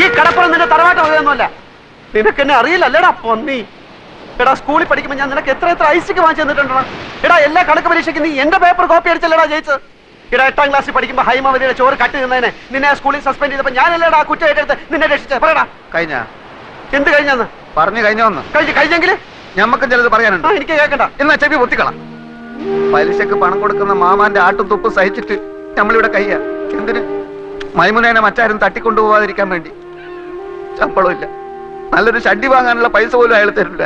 ഈ കടപ്പുറം നിന്റെ തറവാട്ട് വകയൊന്നുമല്ല. നിനക്ക് എന്നെ അറിയില്ലല്ലേടാ പൊന്നി. എടാ സ്കൂളിൽ പഠിക്കുമ്പോൾ ഞാൻ നിനക്ക് എത്ര ഐസിക്ക് വാങ്ങിച്ചു തന്നിട്ടുണ്ടോ? എടാ എല്ലാ കണക്ക് പരീക്ഷയ്ക്ക് നീ എന്റെ പേപ്പർ കോപ്പി അടിച്ചല്ലേടാ ജയിച്ചത്. എടാ 8ാം ക്ലാസ്സിൽ പഠിക്കുമ്പോൾ ഹൈമാവതിയുടെ ചോറ് കട്ട് നിന്നതിനെ നിന്നെ സ്കൂളിൽ സസ്പെൻഡ് ചെയ്തപ്പോൾ ഞാനല്ലേടാ കുറ്റം ഏറ്റെടുത്ത് നിന്നെ രക്ഷിച്ചേ. പറയടാ. കഴിഞ്ഞ എന്ത് കഴിഞ്ഞാന്ന് പറഞ്ഞു കഴിഞ്ഞോന്ന്? കഴിഞ്ഞെങ്കിൽ ഞമ്മക്കും ചിലത് പറയാനുണ്ട്. എനിക്ക് കേൾക്കണ്ട. എന്നാ ചെവി പൊത്തിക്കളാം. പലിശക്ക് പണം കൊടുക്കുന്ന മാമാന്റെ ആട്ടും തുപ്പും സഹിച്ചിട്ട് നമ്മളിവിടെ കയ്യാ. എന്തിന്? മൈമുനേനെ മറ്റാരും തട്ടിക്കൊണ്ടുപോവാതിരിക്കാൻ വേണ്ടി. ശമ്പളം ഇല്ല, നല്ലൊരു ഷഡ്ഡി വാങ്ങാനുള്ള പൈസ പോലും അയാൾ തരില്ല.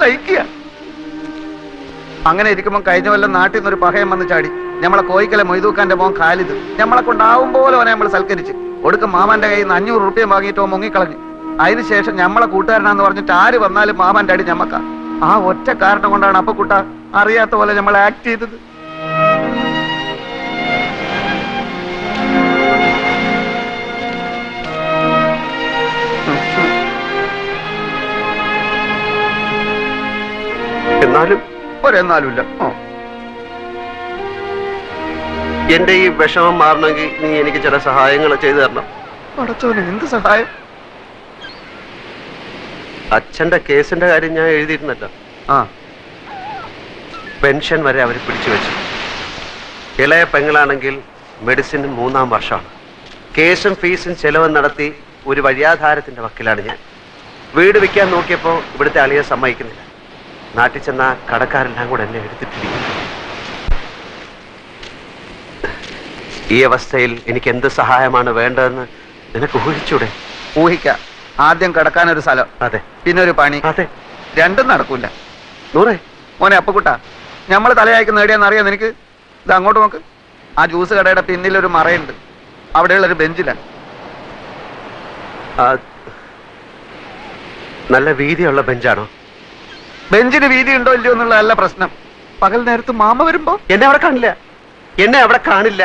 സഹിക്കുക. അങ്ങനെ ഇരിക്കുമ്പോൾ കഴിഞ്ഞ കൊല്ലം നാട്ടിൽ നിന്നൊരു പഹയം വന്ന് ചാടി. നമ്മളെ കോയിക്കലെ മൊയ്തൂക്കാന്റെ മോൻ ഖാലിദ് നമ്മളെ കൊണ്ടാവും പോലെ അവനെ നമ്മൾ സൽക്കരിച്ച് ഒടുക്കം മാമാന്റെ കയ്യിൽ നിന്ന് 500 റുപ്യ വാങ്ങിയിട്ടോ മുങ്ങിക്കളഞ്ഞു. അതിനുശേഷം നമ്മളെ കൂട്ടുകാരനാന്ന് പറഞ്ഞിട്ട് ആര് വന്നാലും മാമാന്റെ അടി ഞമ്മക്ക. ആ ഒറ്റ കാരണം കൊണ്ടാണ് അപ്പൊ കുട്ട അറിയാത്ത പോലെ നമ്മൾ ആക്ട് ചെയ്തത്. എന്നാലും ഒരെന്നാലുമില്ല. എന്റെ ഈ വിഷമം മാറണമെങ്കിൽ നീ എനിക്ക് ചില സഹായങ്ങൾ ചെയ്തു തരണം. അടച്ചോനെ, എന്ത് സഹായം? അച്ഛന്റെ കേസിന്റെ കാര്യം ഞാൻ എഴുതിയിരുന്നല്ലോ. പെൻഷൻ വരെ അവർ പിടിച്ചു വെച്ചു. ഇളയ പെങ്ങളാണെങ്കിൽ മെഡിസിൻ 3ാം വർഷമാണ്. കേസും ഫീസും ചെലവും നടത്തി ഒരു വഴിയാധാരത്തിന്റെ വക്കിലാണ് ഞാൻ. വീട് വിൽക്കാൻ നോക്കിയപ്പോൾ ഇവിടുത്തെ അളിയെ സമ്മതിക്കുന്നില്ല. നാട്ടിൽ ചെന്ന കടക്കാരെല്ലാം കൂടെ എന്നെ എടുത്തിട്ടിരിക്കുന്നു. ഈ അവസ്ഥയിൽ എനിക്ക് എന്ത് സഹായമാണ് വേണ്ടതെന്ന് നിനക്ക് ഊഹിച്ചൂടെ? ഊഹിക്കാം. ആദ്യം കിടക്കാനൊരു സ്ഥലം, അതെ, പിന്നെ ഒരു പണി. അതെ, രണ്ടും നടക്കൂല. നൂറേ മോനെ അപ്പക്കുട്ട, നമ്മൾ തലയായിക്കുന്ന എവിടെയാന്ന് അറിയാം നിനക്ക്? ഇത് അങ്ങോട്ട് നോക്ക്. ആ ജ്യൂസ് കടയുടെ പിന്നിലൊരു മറയുണ്ട്. അവിടെയുള്ളൊരു ബെഞ്ചിലാണ്. നല്ല വീതിയുള്ള ബെഞ്ചാണോ? ബെഞ്ചിന് വീതി ഉണ്ടോ ഇല്ലയോ എന്നുള്ളതല്ല പ്രശ്നം. പകൽ നേരത്ത് മാമ വരുമ്പോ എന്നെ അവിടെ കാണില്ല.